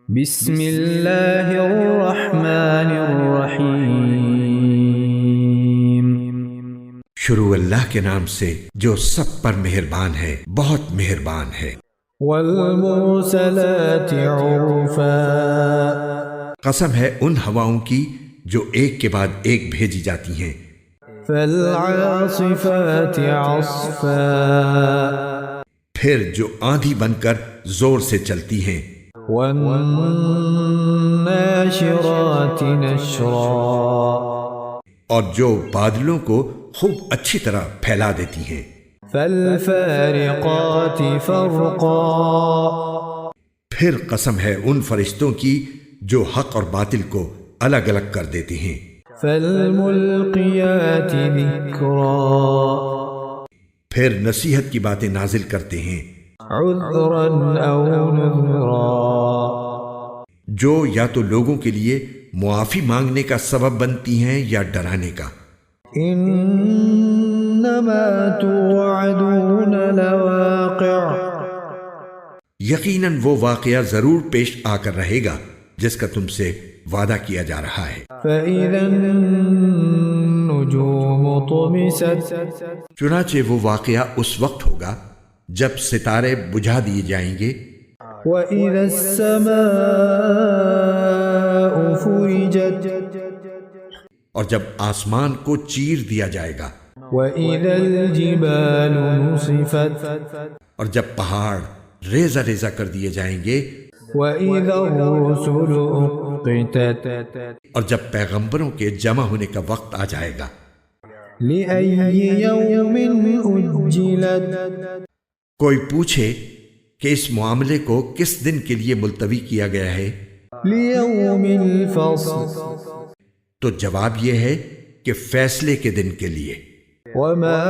بسم اللہ الرحمن الرحیم۔ شروع اللہ کے نام سے جو سب پر مہربان ہے، بہت مہربان ہے۔ والمرسلات عرفا، قسم ہے ان ہواؤں کی جو ایک کے بعد ایک بھیجی جاتی ہیں۔ فالعاصفات عصفا، پھر جو آندھی بن کر زور سے چلتی ہیں۔ والناشرات نشرا، اور جو بادلوں کو خوب اچھی طرح پھیلا دیتی ہیں۔ فالفارقات فرقا، پھر قسم ہے ان فرشتوں کی جو حق اور باطل کو الگ الگ کر دیتے ہیں۔ فالملقیات ذکرا، پھر نصیحت کی باتیں نازل کرتے ہیں۔ عذرا او نذرا، جو یا تو لوگوں کے لیے معافی مانگنے کا سبب بنتی ہیں یا ڈرانے کا۔ انما توعدون لواقع، یقیناً وہ واقعہ ضرور پیش آ کر رہے گا جس کا تم سے وعدہ کیا جا رہا ہے۔ فإذا النجوم طمست، چنانچہ وہ واقعہ اس وقت ہوگا جب ستارے بجھا دیے جائیں گے۔ وإذا السماء فرجت، اور جب آسمان کو چیر دیا جائے گا۔ وإذا الجبال نصفت، اور جب پہاڑ ریزہ ریزہ کر دیے جائیں گے۔ وإذا الرسل أقتت، اور جب پیغمبروں کے جمع ہونے کا وقت آ جائے گا۔ لأي يوم أجلت، کوئی پوچھے کہ اس معاملے کو کس دن کے لیے ملتوی کیا گیا ہے، ليوم الفصل، تو جواب یہ ہے کہ فیصلے کے دن کے لیے۔ وما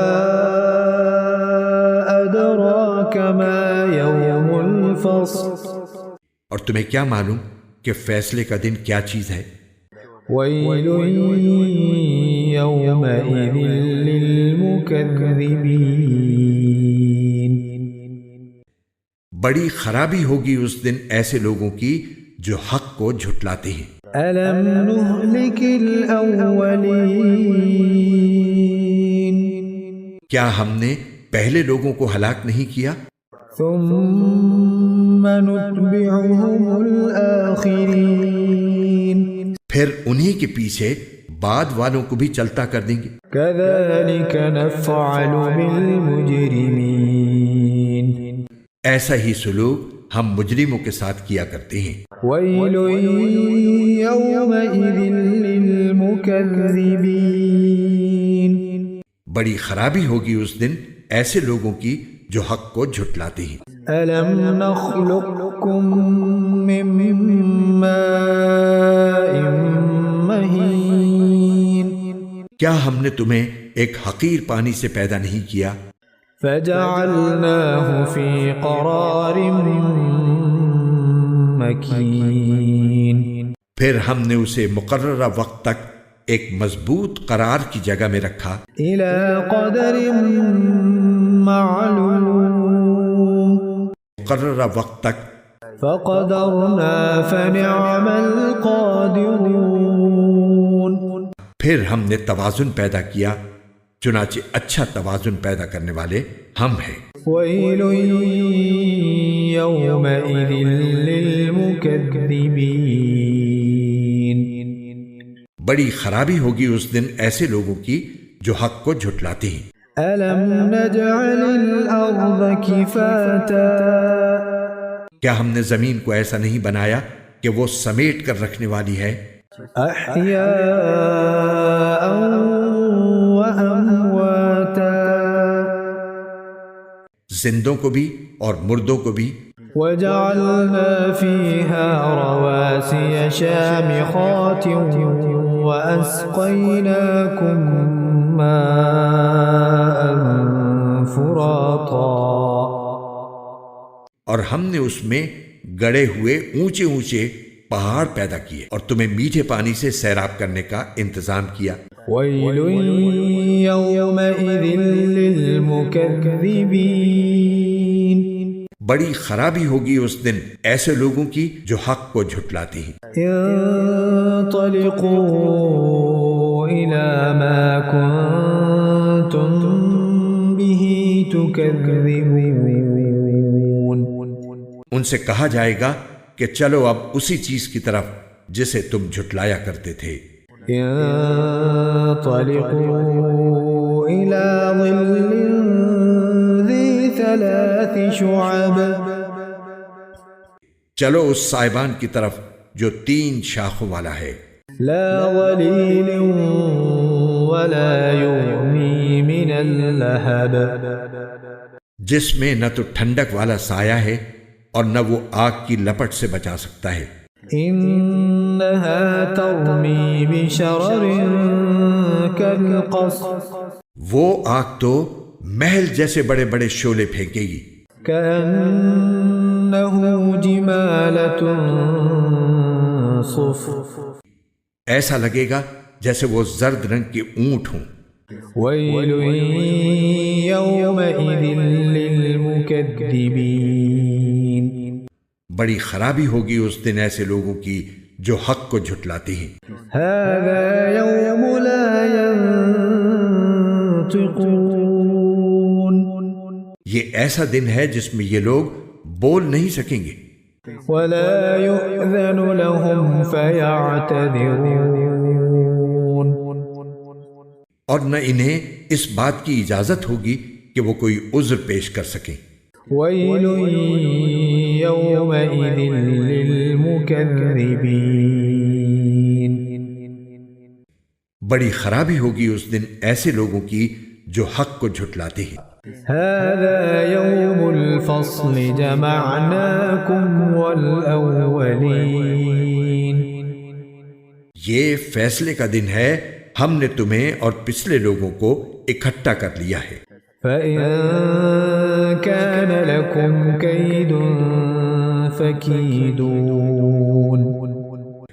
أدراك ما يوم الفصل، اور تمہیں کیا معلوم کہ فیصلے کا دن کیا چیز ہے۔ ويل يومئذ للمكذبين، بڑی خرابی ہوگی اس دن ایسے لوگوں کی جو حق کو جھٹلاتے ہیں۔ ألم نهلك الأولين، کیا ہم نے پہلے لوگوں کو ہلاک نہیں کیا؟ ثم نتبعهم الآخرين، پھر انہی کے پیچھے بعد والوں کو بھی چلتا کر دیں گے۔ كذلك نفعل بالمجرمين، ایسا ہی سلوک ہم مجرموں کے ساتھ کیا کرتے ہیں۔ ويل يومئذ للمكذبين، بڑی خرابی ہوگی اس دن ایسے لوگوں کی جو حق کو جھٹلاتے ہیں۔ ألم نخلقكم من ماء مهين، کیا ہم نے تمہیں ایک حقیر پانی سے پیدا نہیں کیا؟ فجعلناه في قرار مكين، پھر ہم نے اسے مقررہ وقت تک ایک مضبوط قرار کی جگہ میں رکھا۔ إلى قدر معلوم، مقررہ وقت تک فقدرنا فنعم القادرون، پھر ہم نے توازن پیدا کیا، چنانچہ اچھا توازن پیدا کرنے والے ہم ہیں۔ ويل يومئذ للمكذبين، بڑی خرابی ہوگی اس دن ایسے لوگوں کی جو حق کو جھٹلاتے ہیں۔ ألم نجعل الأرض كفاتا، کیا ہم نے زمین کو ایسا نہیں بنایا کہ وہ سمیٹ کر رکھنے والی ہے؟ أحياء وأمواتا، زندوں کو بھی اور مردوں کو بھی۔ وجعلنا فيها رواسي شامخات وأسقيناكم ماء فراطا، اور ہم نے اس میں گڑے ہوئے اونچے اونچے پہاڑ پیدا کیے اور تمہیں میٹھے پانی سے سیراب کرنے کا انتظام کیا۔ ويل يومئذ للمكذبين، بڑی خرابی ہوگی اس دن ایسے لوگوں کی جو حق کو جھٹلاتے ہیں۔ انطلقوا إلى ما كنتم به تكذبون ان سے کہا جائے گا کہ چلو اب اسی چیز کی طرف جسے تم جھٹلایا کرتے تھے۔ انطلقوا إلى ظل ذي 3 شعب چلو اس سائبان کی طرف جو 3 شاخوں والا ہے، لا ظليل ولا يغني من اللهب جس میں نہ تو ٹھنڈک والا سایہ ہے اور نہ وہ آگ کی لپٹ سے بچا سکتا ہے۔ إنها ترمي بشرر كالقصر وہ آگ تو محل جیسے بڑے بڑے شعلے پھینکے گی، كأنه جمالة صفر ایسا لگے گا جیسے وہ زرد رنگ کے اونٹ ہوں۔ ويل يومئذ للمكذبين بڑی خرابی ہوگی اس دن ایسے لوگوں کی جو حق کو جھٹلاتے ہیں۔ هذا يوم لا ينطقون یہ ایسا دن ہے جس میں یہ لوگ بول نہیں سکیں گے، ولا يؤذن لهم فيعتذرون اور نہ انہیں اس بات کی اجازت ہوگی کہ وہ کوئی عذر پیش کر سکیں۔ ويل يومئذ للمكذبين بڑی خرابی ہوگی اس دن ایسے لوگوں کی جو حق کو جھٹلاتے ہیں۔ هذا يوم الفصل جمعناكم والأولين یہ فیصلے کا دن ہے، ہم نے تمہیں اور پچھلے لوگوں کو اکٹھا کر لیا ہے۔ فإن كان لكم كيد فكيدون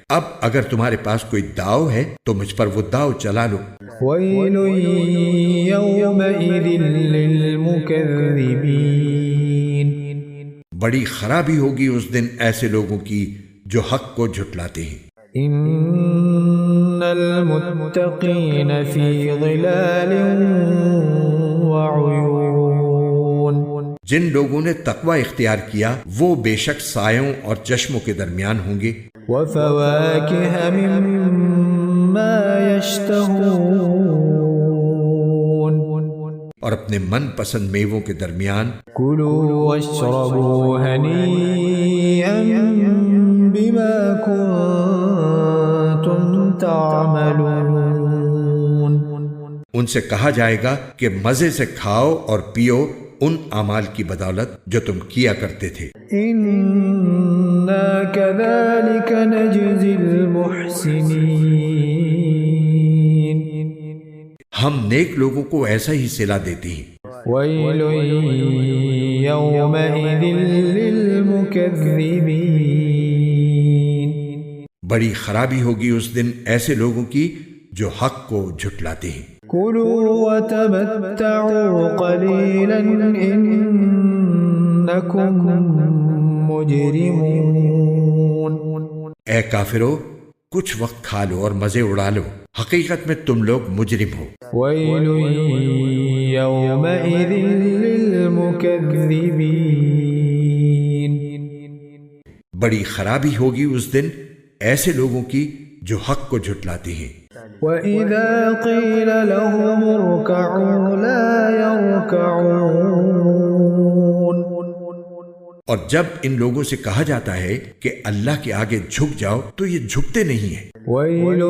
اب اگر تمہارے پاس کوئی داؤ ہے تو مجھ پر وہ داؤ چلا لو۔ ويل يومئذ للمكذبين بڑی خرابی ہوگی اس دن ایسے لوگوں کی جو حق کو جھٹلاتے ہیں۔ إن المتقين في ظلال وعيون جن لوگوں نے تقوی اختیار کیا وہ بے شک سایوں اور چشموں کے درمیان ہوں گے، وفواكه مما يشتهون اور اپنے من پسند میووں کے درمیان۔ كلوا واشربوا هنيئا بما كنتم تعملون ان سے کہا جائے گا کہ مزے سے کھاؤ اور پیو ان اعمال کی بدولت جو تم کیا کرتے تھے۔ إنا كذلك نجزي المحسنين ہم نیک لوگوں کو ایسا ہی صلہ دیتے ہیں۔ ويل يومئذ للمكذبين بڑی خرابی ہوگی اس دن ایسے لوگوں کی جو حق کو جھٹلاتے ہیں۔ كلوا وتمتعوا قليلا إنكم مجرمون اے کافرو، کچھ وقت کھا لو اور مزے اڑا لو، حقیقت میں تم لوگ مجرم ہو۔ ويل يومئذ للمكذبين بڑی خرابی ہوگی اس دن ایسے لوگوں کی جو حق کو جھٹلاتے ہیں۔ وَإِذَا قِيلَ لَهُمُ ارْكَعُوا لَا يَرْكَعُونَ اور جب ان لوگوں سے کہا جاتا ہے کہ اللہ کے آگے جھک جاؤ تو یہ جھکتے نہیں ہیں۔ وَيْلٌ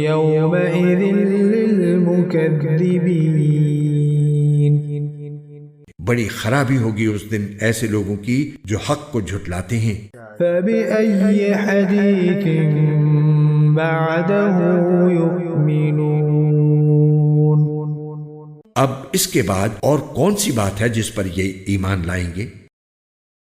يَوْمَئِذٍ لِّلْمُكَذِّبِينَ بڑی خرابی ہوگی اس دن ایسے لوگوں کی جو حق کو جھٹلاتے ہیں۔ فَبِأَيِّ حَدِيثٍ بَعْدَهُ يُؤْمِنُونَ اب اس کے بعد اور کون سی بات ہے جس پر یہ ایمان لائیں گے؟